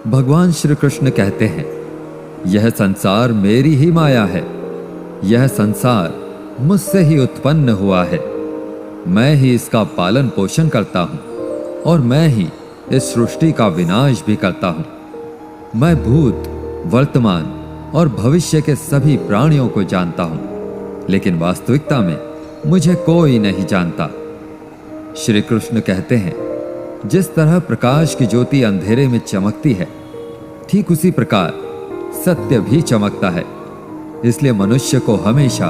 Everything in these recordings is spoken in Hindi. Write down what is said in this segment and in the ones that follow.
भगवान श्री कृष्ण कहते हैं, यह संसार मेरी ही माया है। यह संसार मुझसे ही उत्पन्न हुआ है। मैं ही इसका पालन पोषण करता हूं और मैं ही इस सृष्टि का विनाश भी करता हूं। मैं भूत, वर्तमान और भविष्य के सभी प्राणियों को जानता हूं, लेकिन वास्तविकता में मुझे कोई नहीं जानता। श्री कृष्ण कहते हैं, जिस तरह प्रकाश की ज्योति अंधेरे में चमकती है, ठीक उसी प्रकार सत्य भी चमकता है। इसलिए मनुष्य को हमेशा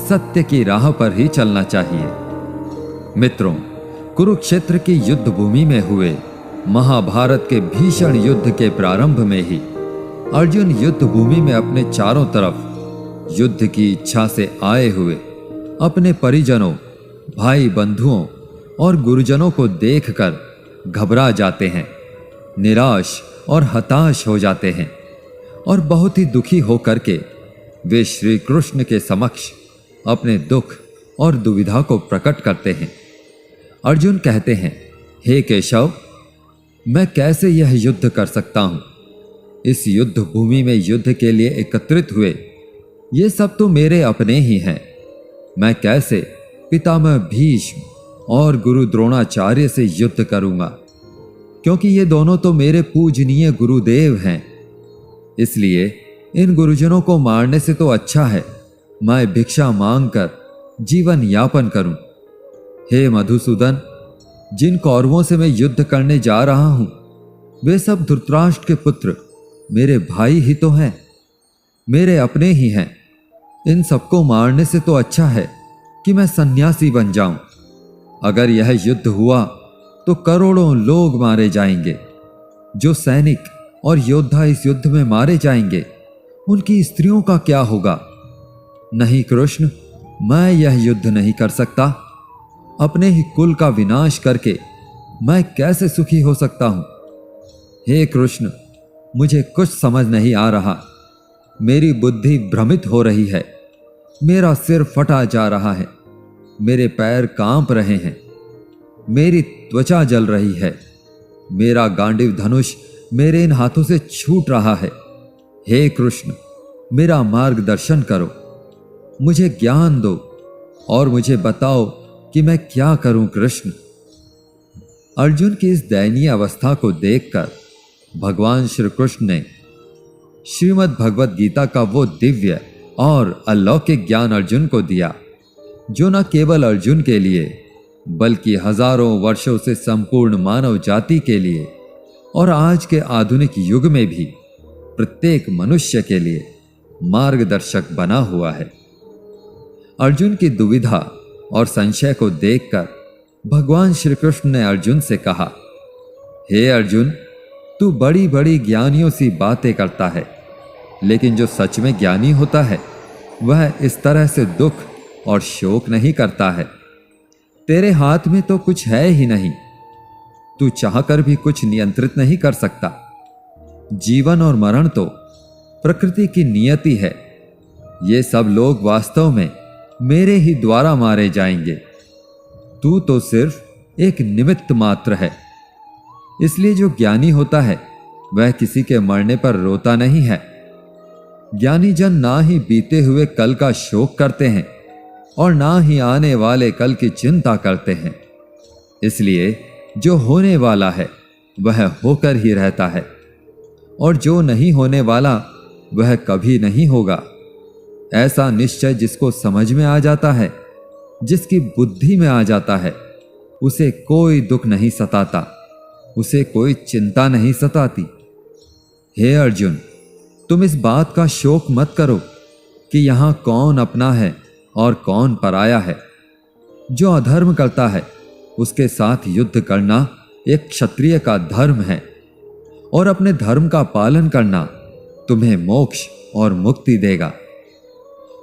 सत्य की राह पर ही चलना चाहिए। मित्रों, कुरुक्षेत्र की युद्ध भूमि में हुए महाभारत के भीषण युद्ध के प्रारंभ में ही अर्जुन युद्ध भूमि में अपने चारों तरफ युद्ध की इच्छा से आए हुए अपने परिजनों, भाई बंधुओं और गुरुजनों को देखकर घबरा जाते हैं, निराश और हताश हो जाते हैं और बहुत ही दुखी होकर के वे श्री कृष्ण के समक्ष अपने दुख और दुविधा को प्रकट करते हैं। अर्जुन कहते हैं, हे केशव, मैं कैसे यह युद्ध कर सकता हूं? इस युद्ध भूमि में युद्ध के लिए एकत्रित हुए ये सब तो मेरे अपने ही हैं। मैं कैसे पितामह भीष्म और गुरु द्रोणाचार्य से युद्ध करूंगा, क्योंकि ये दोनों तो मेरे पूजनीय गुरुदेव हैं। इसलिए इन गुरुजनों को मारने से तो अच्छा है मैं भिक्षा मांगकर जीवन यापन करूं। हे मधुसूदन, जिन कौरवों से मैं युद्ध करने जा रहा हूं, वे सब धृतराष्ट्र के पुत्र मेरे भाई ही तो हैं, मेरे अपने ही हैं। इन सबको मारने से तो अच्छा है कि मैं सन्यासी बन जाऊं। अगर यह युद्ध हुआ तो करोड़ों लोग मारे जाएंगे। जो सैनिक और योद्धा इस युद्ध में मारे जाएंगे, उनकी स्त्रियों का क्या होगा? नहीं कृष्ण, मैं यह युद्ध नहीं कर सकता। अपने ही कुल का विनाश करके मैं कैसे सुखी हो सकता हूं? हे कृष्ण, मुझे कुछ समझ नहीं आ रहा। मेरी बुद्धि भ्रमित हो रही है। मेरा सिर फटा जा रहा है। मेरे पैर कांप रहे हैं। मेरी त्वचा जल रही है। मेरा गांडीव धनुष मेरे इन हाथों से छूट रहा है। हे कृष्ण, मेरा मार्गदर्शन करो, मुझे ज्ञान दो और मुझे बताओ कि मैं क्या करूं कृष्ण। अर्जुन की इस दयनीय अवस्था को देखकर भगवान श्री कृष्ण ने श्रीमद् भगवत गीता का वो दिव्य और अलौकिक ज्ञान अर्जुन को दिया, जो न केवल अर्जुन के लिए बल्कि हजारों वर्षों से संपूर्ण मानव जाति के लिए और आज के आधुनिक युग में भी प्रत्येक मनुष्य के लिए मार्गदर्शक बना हुआ है। अर्जुन की दुविधा और संशय को देखकर भगवान श्री कृष्ण ने अर्जुन से कहा, हे अर्जुन, तू बड़ी बड़ी ज्ञानियों सी बातें करता है, लेकिन जो सच में ज्ञानी होता है वह इस तरह से दुख और शोक नहीं करता है। तेरे हाथ में तो कुछ है ही नहीं। तू चाहकर भी कुछ नियंत्रित नहीं कर सकता। जीवन और मरण तो प्रकृति की नियति है। ये सब लोग वास्तव में मेरे ही द्वारा मारे जाएंगे। तू तो सिर्फ एक निमित्त मात्र है। इसलिए जो ज्ञानी होता है वह किसी के मरने पर रोता नहीं है। ज्ञानी जन ना ही बीते हुए कल का शोक करते हैं और ना ही आने वाले कल की चिंता करते हैं। इसलिए जो होने वाला है वह होकर ही रहता है और जो नहीं होने वाला वह कभी नहीं होगा। ऐसा निश्चय जिसको समझ में आ जाता है, जिसकी बुद्धि में आ जाता है, उसे कोई दुख नहीं सताता, उसे कोई चिंता नहीं सताती। हे अर्जुन, तुम इस बात का शोक मत करो कि यहां कौन अपना है और कौन पराया है। जो अधर्म करता है उसके साथ युद्ध करना एक क्षत्रिय का धर्म है और अपने धर्म का पालन करना तुम्हें मोक्ष और मुक्ति देगा।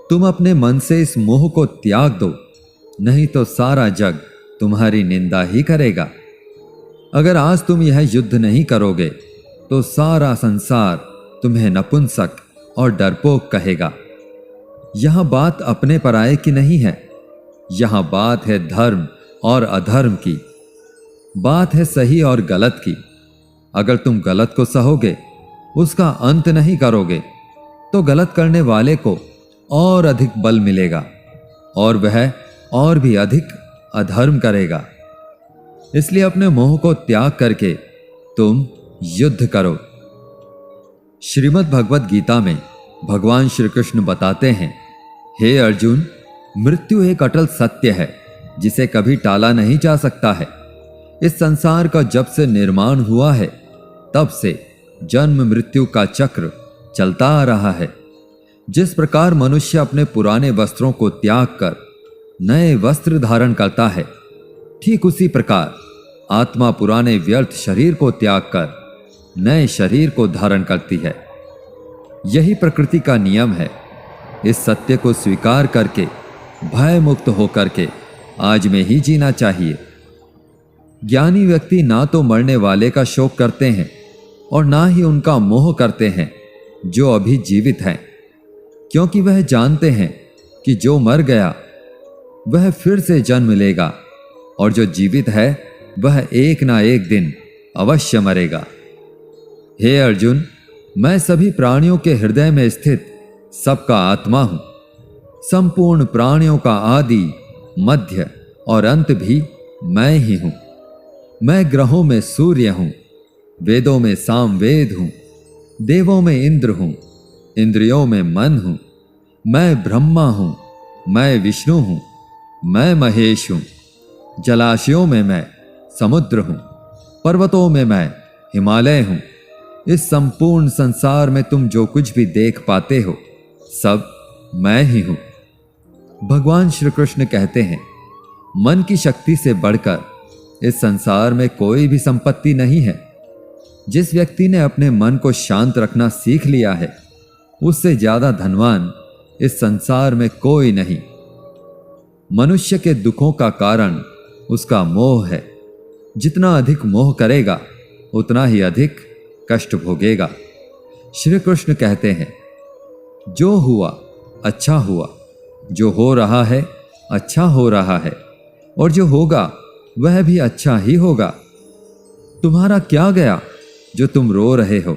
तुम अपने मन से इस मोह को त्याग दो, नहीं तो सारा जग तुम्हारी निंदा ही करेगा। अगर आज तुम यह युद्ध नहीं करोगे तो सारा संसार तुम्हें नपुंसक और डरपोक कहेगा। यहां बात अपने पराये की नहीं है। यहां बात है धर्म और अधर्म की। बात है सही और गलत की। अगर तुम गलत को सहोगे, उसका अंत नहीं करोगे, तो गलत करने वाले को और अधिक बल मिलेगा और वह और भी अधिक अधर्म करेगा। इसलिए अपने मोह को त्याग करके तुम युद्ध करो। श्रीमद् भगवत गीता में भगवान श्री कृष्ण बताते हैं, हे अर्जुन, मृत्यु एक अटल सत्य है जिसे कभी टाला नहीं जा सकता है। इस संसार का जब से निर्माण हुआ है तब से जन्म मृत्यु का चक्र चलता आ रहा है। जिस प्रकार मनुष्य अपने पुराने वस्त्रों को त्याग कर नए वस्त्र धारण करता है, ठीक उसी प्रकार आत्मा पुराने व्यर्थ शरीर को त्याग कर नए शरीर को धारण करती है। यही प्रकृति का नियम है। इस सत्य को स्वीकार करके भय मुक्त होकर के आज में ही जीना चाहिए। ज्ञानी व्यक्ति ना तो मरने वाले का शोक करते हैं और ना ही उनका मोह करते हैं जो अभी जीवित हैं, क्योंकि वह जानते हैं कि जो मर गया वह फिर से जन्म लेगा और जो जीवित है वह एक ना एक दिन अवश्य मरेगा। हे अर्जुन, मैं सभी प्राणियों के हृदय में स्थित सबका आत्मा हूं। संपूर्ण प्राणियों का आदि, मध्य और अंत भी मैं ही हूं। मैं ग्रहों में सूर्य हूं, वेदों में सामवेद हूं, देवों में इंद्र हूं, इंद्रियों में मन हूं। मैं ब्रह्मा हूं, मैं विष्णु हूं, मैं महेश हूं। जलाशयों में मैं समुद्र हूं, पर्वतों में मैं हिमालय हूं। इस संपूर्ण संसार में तुम जो कुछ भी देख पाते हो सब मैं ही हूं। भगवान श्री कृष्ण कहते हैं, मन की शक्ति से बढ़कर इस संसार में कोई भी संपत्ति नहीं है। जिस व्यक्ति ने अपने मन को शांत रखना सीख लिया है, उससे ज्यादा धनवान इस संसार में कोई नहीं। मनुष्य के दुखों का कारण उसका मोह है। जितना अधिक मोह करेगा उतना ही अधिक कष्ट भोगेगा। श्री कृष्ण कहते हैं, जो हुआ अच्छा हुआ, जो हो रहा है अच्छा हो रहा है, और जो होगा वह भी अच्छा ही होगा। तुम्हारा क्या गया जो तुम रो रहे हो?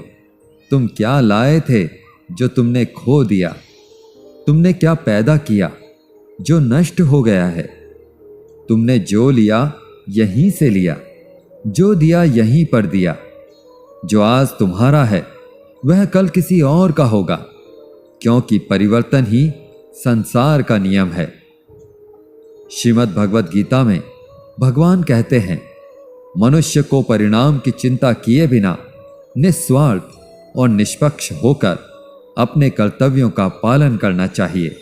तुम क्या लाए थे जो तुमने खो दिया? तुमने क्या पैदा किया जो नष्ट हो गया है? तुमने जो लिया यहीं से लिया, जो दिया यहीं पर दिया। जो आज तुम्हारा है वह कल किसी और का होगा, क्योंकि परिवर्तन ही संसार का नियम है। श्रीमद् भगवत गीता में भगवान कहते हैं, मनुष्य को परिणाम की चिंता किए बिना निस्वार्थ और निष्पक्ष होकर अपने कर्तव्यों का पालन करना चाहिए।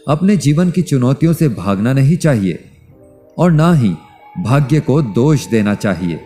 अपने जीवन की चुनौतियों से भागना नहीं चाहिए और ना ही भाग्य को दोष देना चाहिए।